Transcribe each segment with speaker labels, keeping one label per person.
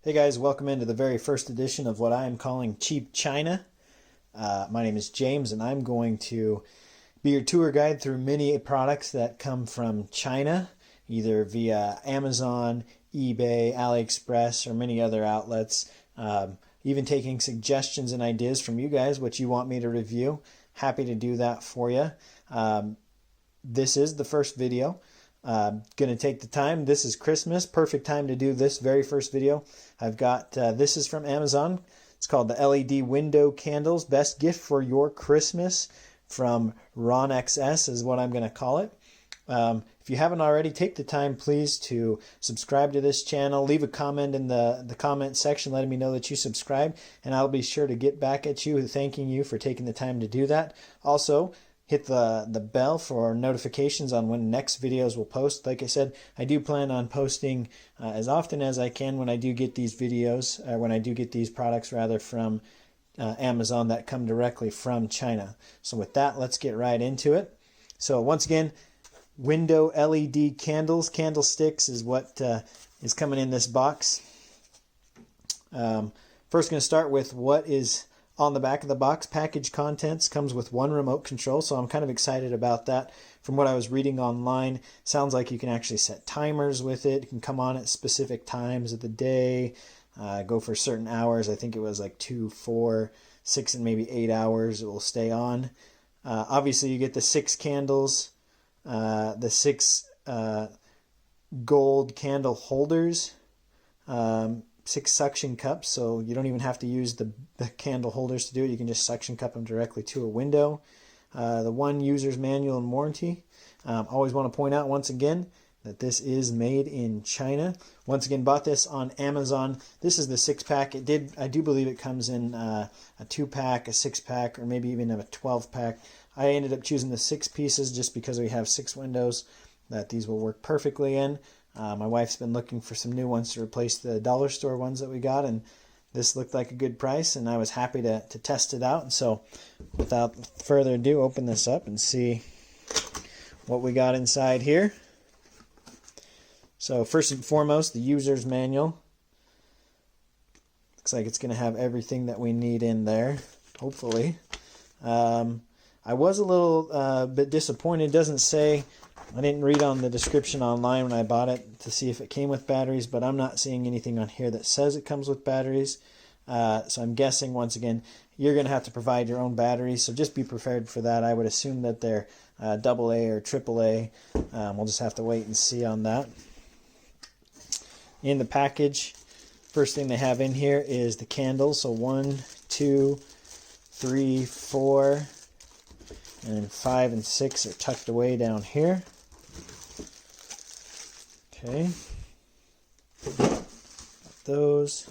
Speaker 1: Hey guys, welcome into the very first edition of what I am calling Cheap China. My name is James and I'm going to be your tour guide through many products that come from China, either via Amazon, eBay, AliExpress, or many other outlets. Even taking suggestions and ideas from you guys, what you want me to review. Happy to do that for you. This is the first video. Gonna take the time. This is Christmas, perfect time to do this very first video. I've got this is from Amazon. It's called the LED window candles, best gift for your Christmas from Ron XS is what I'm gonna call it. If you haven't already, take the time please to subscribe to this channel. Leave a comment in the comment section letting me know that you subscribed, and I'll be sure to get back at you thanking you for taking the time to do that. Also, hit the bell for notifications on when next videos will post. Like I said, I do plan on posting as often as I can when I do get these videos, when I do get these products rather from Amazon that come directly from China. So with that, let's get right into it. So once again, window LED candles, candlesticks is what is coming in this box. First going to start with what is on the back of the box. Package contents comes with one remote control, so I'm kind of excited about that. From what I was reading online, sounds like you can actually set timers with it. It can come on at specific times of the day, go for certain hours. I think it was like 2, 4, 6, and maybe 8 hours it will stay on. Obviously, you get the 6 candles, the 6 gold candle holders, 6 suction cups, so you don't even have to use the candle holders to do it. You can just suction cup them directly to a window. The 1 user's manual and warranty. Always want to point out once again that this is made in China. Once again, bought this on Amazon. This is the 6-pack. I do believe it comes in a 2-pack, a 6-pack, or maybe even a 12-pack. I ended up choosing the 6 pieces just because we have 6 windows that these will work perfectly in. My wife's been looking for some new ones to replace the dollar store ones that we got, and this looked like a good price, and I was happy to test it out. And so without further ado, open this up and see what we got inside here. So first and foremost, the user's manual. Looks like it's going to have everything that we need in there, hopefully. I was a little bit disappointed. It doesn't say, I didn't read on the description online when I bought it to see if it came with batteries, but I'm not seeing anything on here that says it comes with batteries. So I'm guessing, once again, you're going to have to provide your own batteries, so just be prepared for that. I would assume that they're AA or AAA. We'll just have to wait and see on that. In the package, first thing they have in here is the candles. So 1, 2, 3, 4, and 5 and 6 are tucked away down here. Okay, those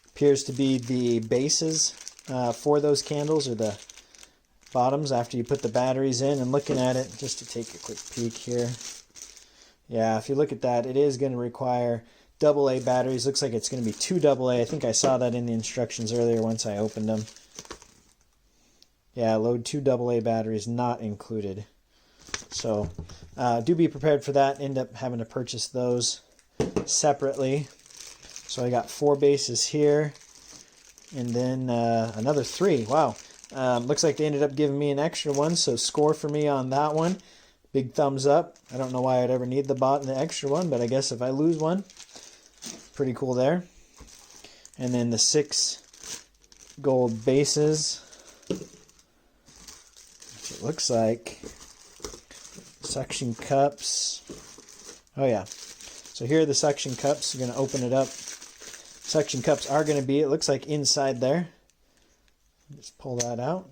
Speaker 1: appears to be the bases for those candles, or the bottoms after you put the batteries in. And looking at it, just to take a quick peek here, yeah, if you look at that, it is going to require AA batteries. Looks like it's going to be 2 AA. I think I saw that in the instructions earlier once I opened them. Yeah, load 2 AA batteries not included. So do be prepared for that. End up having to purchase those separately. So I got 4 bases here, and then another 3. Wow. Looks like they ended up giving me an extra one, so score for me on that one. Big thumbs up. I don't know why I'd ever need the extra one, but I guess if I lose one, pretty cool there. And then the 6 gold bases. It looks like suction cups. Oh yeah, so here are the suction cups. You're going to open it up. Suction cups are going to be, it looks like, inside there. Just pull that out.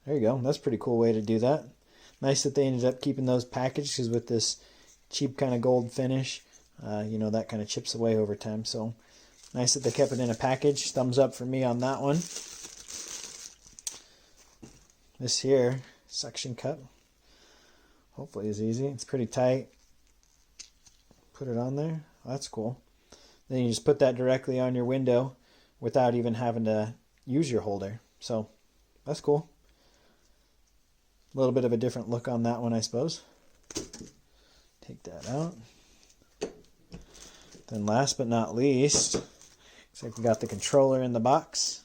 Speaker 1: There you go. That's a pretty cool way to do that. Nice that they ended up keeping those packaged, because with this cheap kind of gold finish, you know, that kind of chips away over time. So nice that they kept it in a package. Thumbs up for me on that one. This here, suction cup, hopefully is easy. It's pretty tight. Put it on there. Oh, that's cool. Then you just put that directly on your window without even having to use your holder. So that's cool. A little bit of a different look on that one, I suppose. Take that out. Then last but not least, looks like we got the controller in the box.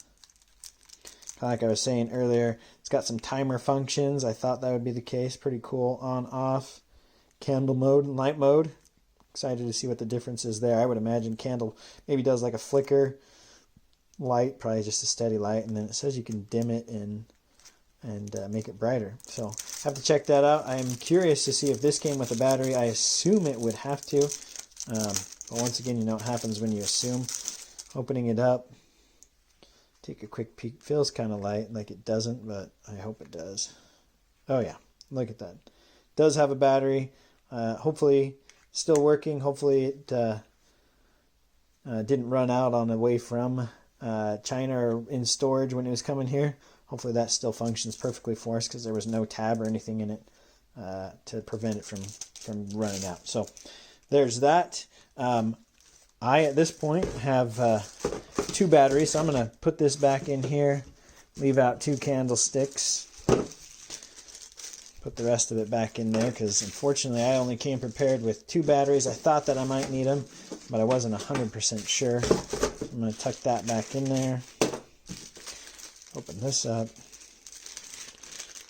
Speaker 1: Like I was saying earlier, it's got some timer functions. I thought that would be the case. Pretty cool. On, off, candle mode, and light mode. Excited to see what the difference is there. I would imagine candle maybe does like a flicker. Light, probably just a steady light. And then it says you can dim it and make it brighter. So have to check that out. I'm curious to see if this came with a battery. I assume it would have to. But once again, you know what happens when you assume. Opening it up. Take a quick peek. Feels kind of light, like it doesn't, but I hope it does. Oh yeah, look at that. Does have a battery. Hopefully still working. Hopefully it didn't run out on the way from China or in storage when it was coming here. Hopefully that still functions perfectly for us because there was no tab or anything in it to prevent it from running out. So there's that. I, at this point, have 2 batteries, so I'm going to put this back in here, leave out 2 candlesticks, put the rest of it back in there, because unfortunately I only came prepared with 2 batteries. I thought that I might need them, but I wasn't 100% sure. I'm going to tuck that back in there, open this up,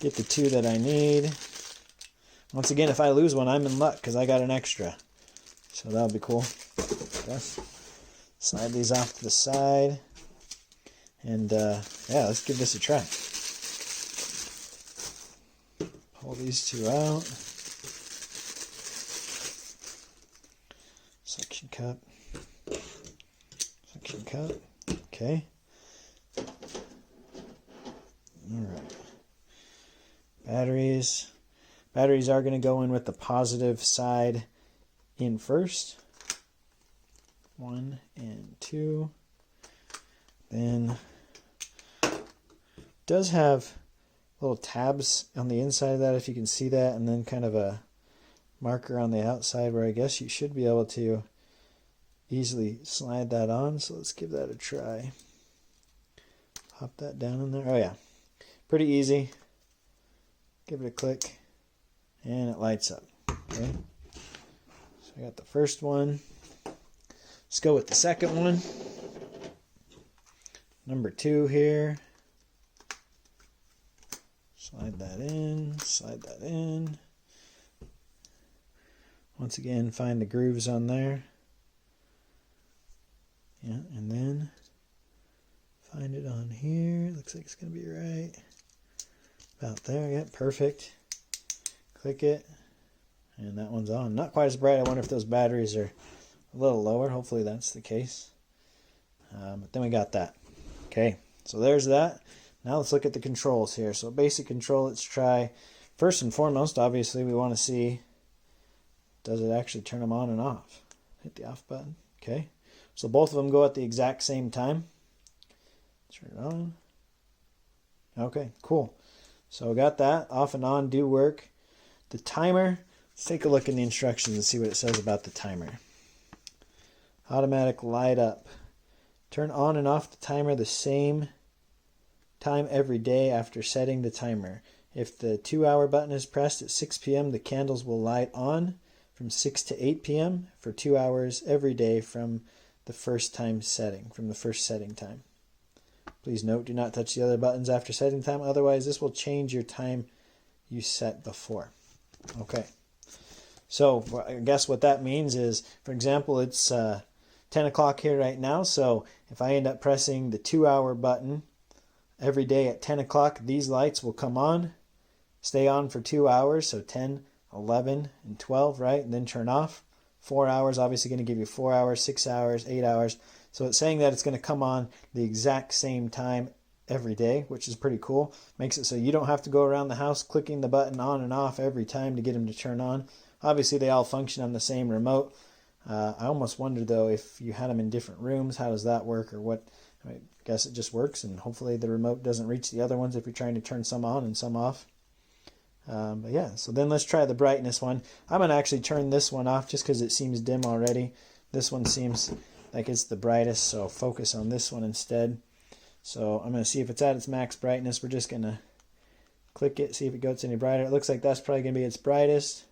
Speaker 1: get the 2 that I need. Once again, if I lose one, I'm in luck, because I got an extra, so that'll be cool. Yes. Slide these off to the side, and yeah, let's give this a try. Pull these 2 out. Suction cup. Suction cup. Okay. Alright. Batteries. Batteries are going to go in with the positive side in first. 1 and 2. Then does have little tabs on the inside of that, if you can see that, and then kind of a marker on the outside where I guess you should be able to easily slide that on. So let's give that a try. Pop that down in there. Oh yeah, pretty easy. Give it a click and it lights up. Okay, so I got the first one. Let's go with the second one. Number 2 here. Slide that in, slide that in. Once again, find the grooves on there. Yeah, and then find it on here. Looks like it's going to be right about there. Yeah, perfect. Click it, and that one's on. Not quite as bright. I wonder if those batteries are a little lower. Hopefully that's the case. But then we got that. Okay, so there's that. Now let's look at the controls here. So basic control, let's try. First and foremost, obviously, we want to see, does it actually turn them on and off? Hit the off button. Okay, so both of them go at the exact same time. Turn it on. Okay, cool. So we got that. Off and on do work. The timer, let's take a look in the instructions and see what it says about the timer. Automatic light up. Turn on and off the timer the same time every day after setting the timer. If the 2-hour button is pressed at 6 p.m., the candles will light on from 6 to 8 p.m. for 2 hours every day from the first setting time. Please note, do not touch the other buttons after setting time, otherwise this will change your time you set before. Okay. So I guess what that means is, for example, it's 10 o'clock here right now, so if I end up pressing the 2-hour button every day at 10 o'clock, these lights will come on, stay on for 2 hours, so 10, 11, and 12, right? And then turn off. 4 hours, obviously going to give you 4 hours, 6 hours, 8 hours. So it's saying that it's going to come on the exact same time every day, which is pretty cool. Makes it so you don't have to go around the house clicking the button on and off every time to get them to turn on. Obviously, they all function on the same remote. I almost wonder, though, if you had them in different rooms, how does that work, or what? I guess it just works, and hopefully the remote doesn't reach the other ones if you're trying to turn some on and some off. But yeah, so then let's try the brightness one. I'm going to actually turn this one off just because it seems dim already. This one seems like it's the brightest, so focus on this one instead. So I'm going to see if it's at its max brightness. We're just going to click it, see if it gets any brighter. It looks like that's probably going to be its brightest.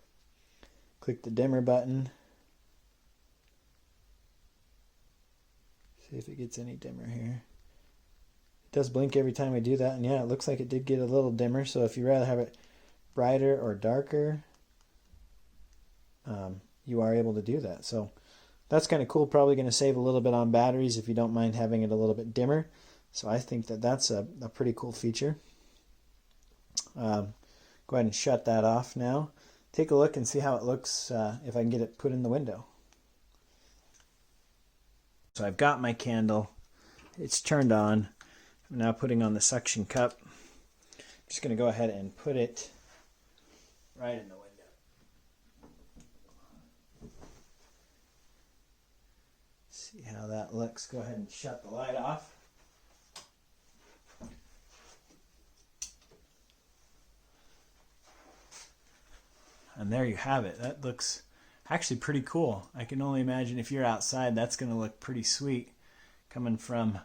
Speaker 1: Click the dimmer button. See if it gets any dimmer here. It does blink every time I do that, and yeah, it looks like it did get a little dimmer. So if you rather have it brighter or darker, you are able to do that. So that's kind of cool. Probably going to save a little bit on batteries if you don't mind having it a little bit dimmer. So I think that that's a pretty cool feature. Go ahead and shut that off now. Take a look and see how it looks if I can get it put in the window. So I've got my candle. It's turned on. I'm now putting on the suction cup. I'm just going to go ahead and put it right in the window. See how that looks. Go ahead and shut the light off. And there you have it. That looks actually pretty cool. I can only imagine if you're outside, that's going to look pretty sweet coming from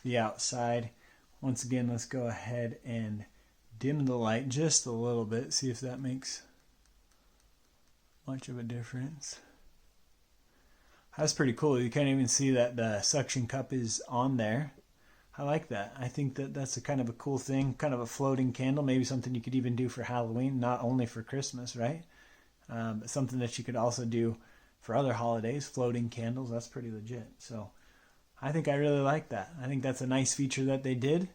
Speaker 1: the outside. Once again, let's go ahead and dim the light just a little bit. See if that makes much of a difference. That's pretty cool. You can't even see that the suction cup is on there. I like that. I think that that's a kind of a cool thing, kind of a floating candle, maybe something you could even do for Halloween, not only for Christmas, right? But something that you could also do for other holidays, floating candles. That's pretty legit. So I think I really like that. I think that's a nice feature that they did.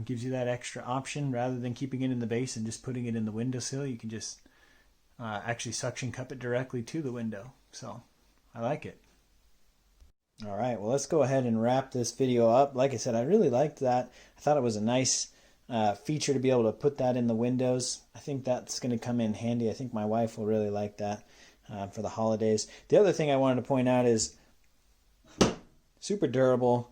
Speaker 1: Gives you that extra option rather than keeping it in the base and just putting it in the windowsill. You can just actually suction cup it directly to the window. So I like it. All right, well, let's go ahead and wrap this video up. Like I said, I really liked that. I thought it was a nice feature to be able to put that in the windows. I think that's going to come in handy. I think my wife will really like that for the holidays. The other thing I wanted to point out is super durable.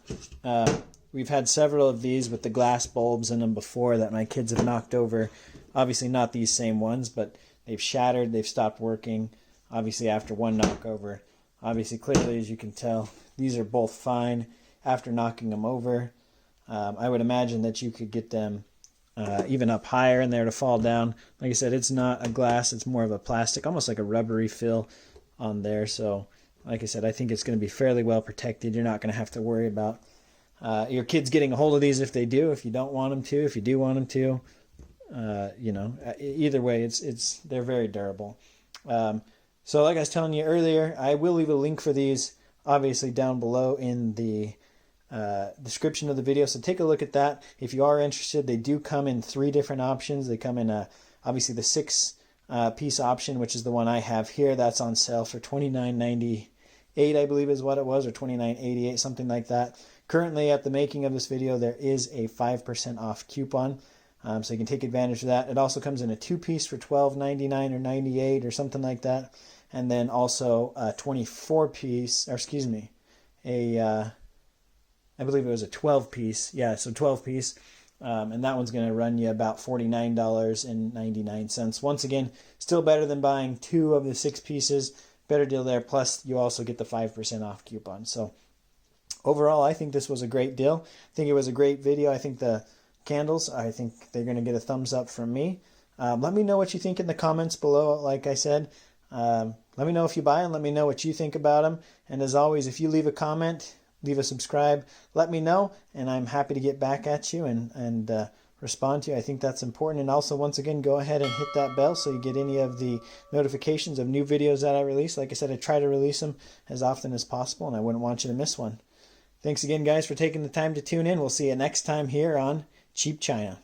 Speaker 1: We've had several of these with the glass bulbs in them before that my kids have knocked over. Obviously not these same ones, but they've shattered, they've stopped working, obviously after one knockover. Obviously, clearly, as you can tell, these are both fine after knocking them over. I would imagine that you could get them even up higher in there to fall down. Like I said, it's not a glass, it's more of a plastic, almost like a rubbery fill on there. So, like I said, I think it's going to be fairly well protected. You're not going to have to worry about your kids getting a hold of these if they do, if you don't want them to, if you do want them to. Either way, they're very durable. So like I was telling you earlier, I will leave a link for these obviously down below in the description of the video. So take a look at that. If you are interested, they do come in 3 different options. They come in obviously the 6-piece option, which is the one I have here. That's on sale for $29.98, I believe is what it was, or $29.88, something like that. Currently at the making of this video, there is a 5% off coupon. So you can take advantage of that. It also comes in a 2-piece for $12.99 or $98 or something like that. And then also a 24-piece, or excuse me, I believe it was a 12-piece. Yeah, so 12-piece. And that one's going to run you about $49.99. Once again, still better than buying 2 of the 6 pieces. Better deal there. Plus, you also get the 5% off coupon. So overall, I think this was a great deal. I think it was a great video. I think the candles, I think they're going to get a thumbs up from me. Let me know what you think in the comments below. Like I said, let me know if you buy them. Let me know what you think about them. And as always, if you leave a comment, leave a subscribe, let me know, and I'm happy to get back at you and respond to you. I think that's important. And also, once again, go ahead and hit that bell so you get any of the notifications of new videos that I release. Like I said, I try to release them as often as possible, and I wouldn't want you to miss one. Thanks again, guys, for taking the time to tune in. We'll see you next time here on Cheap China.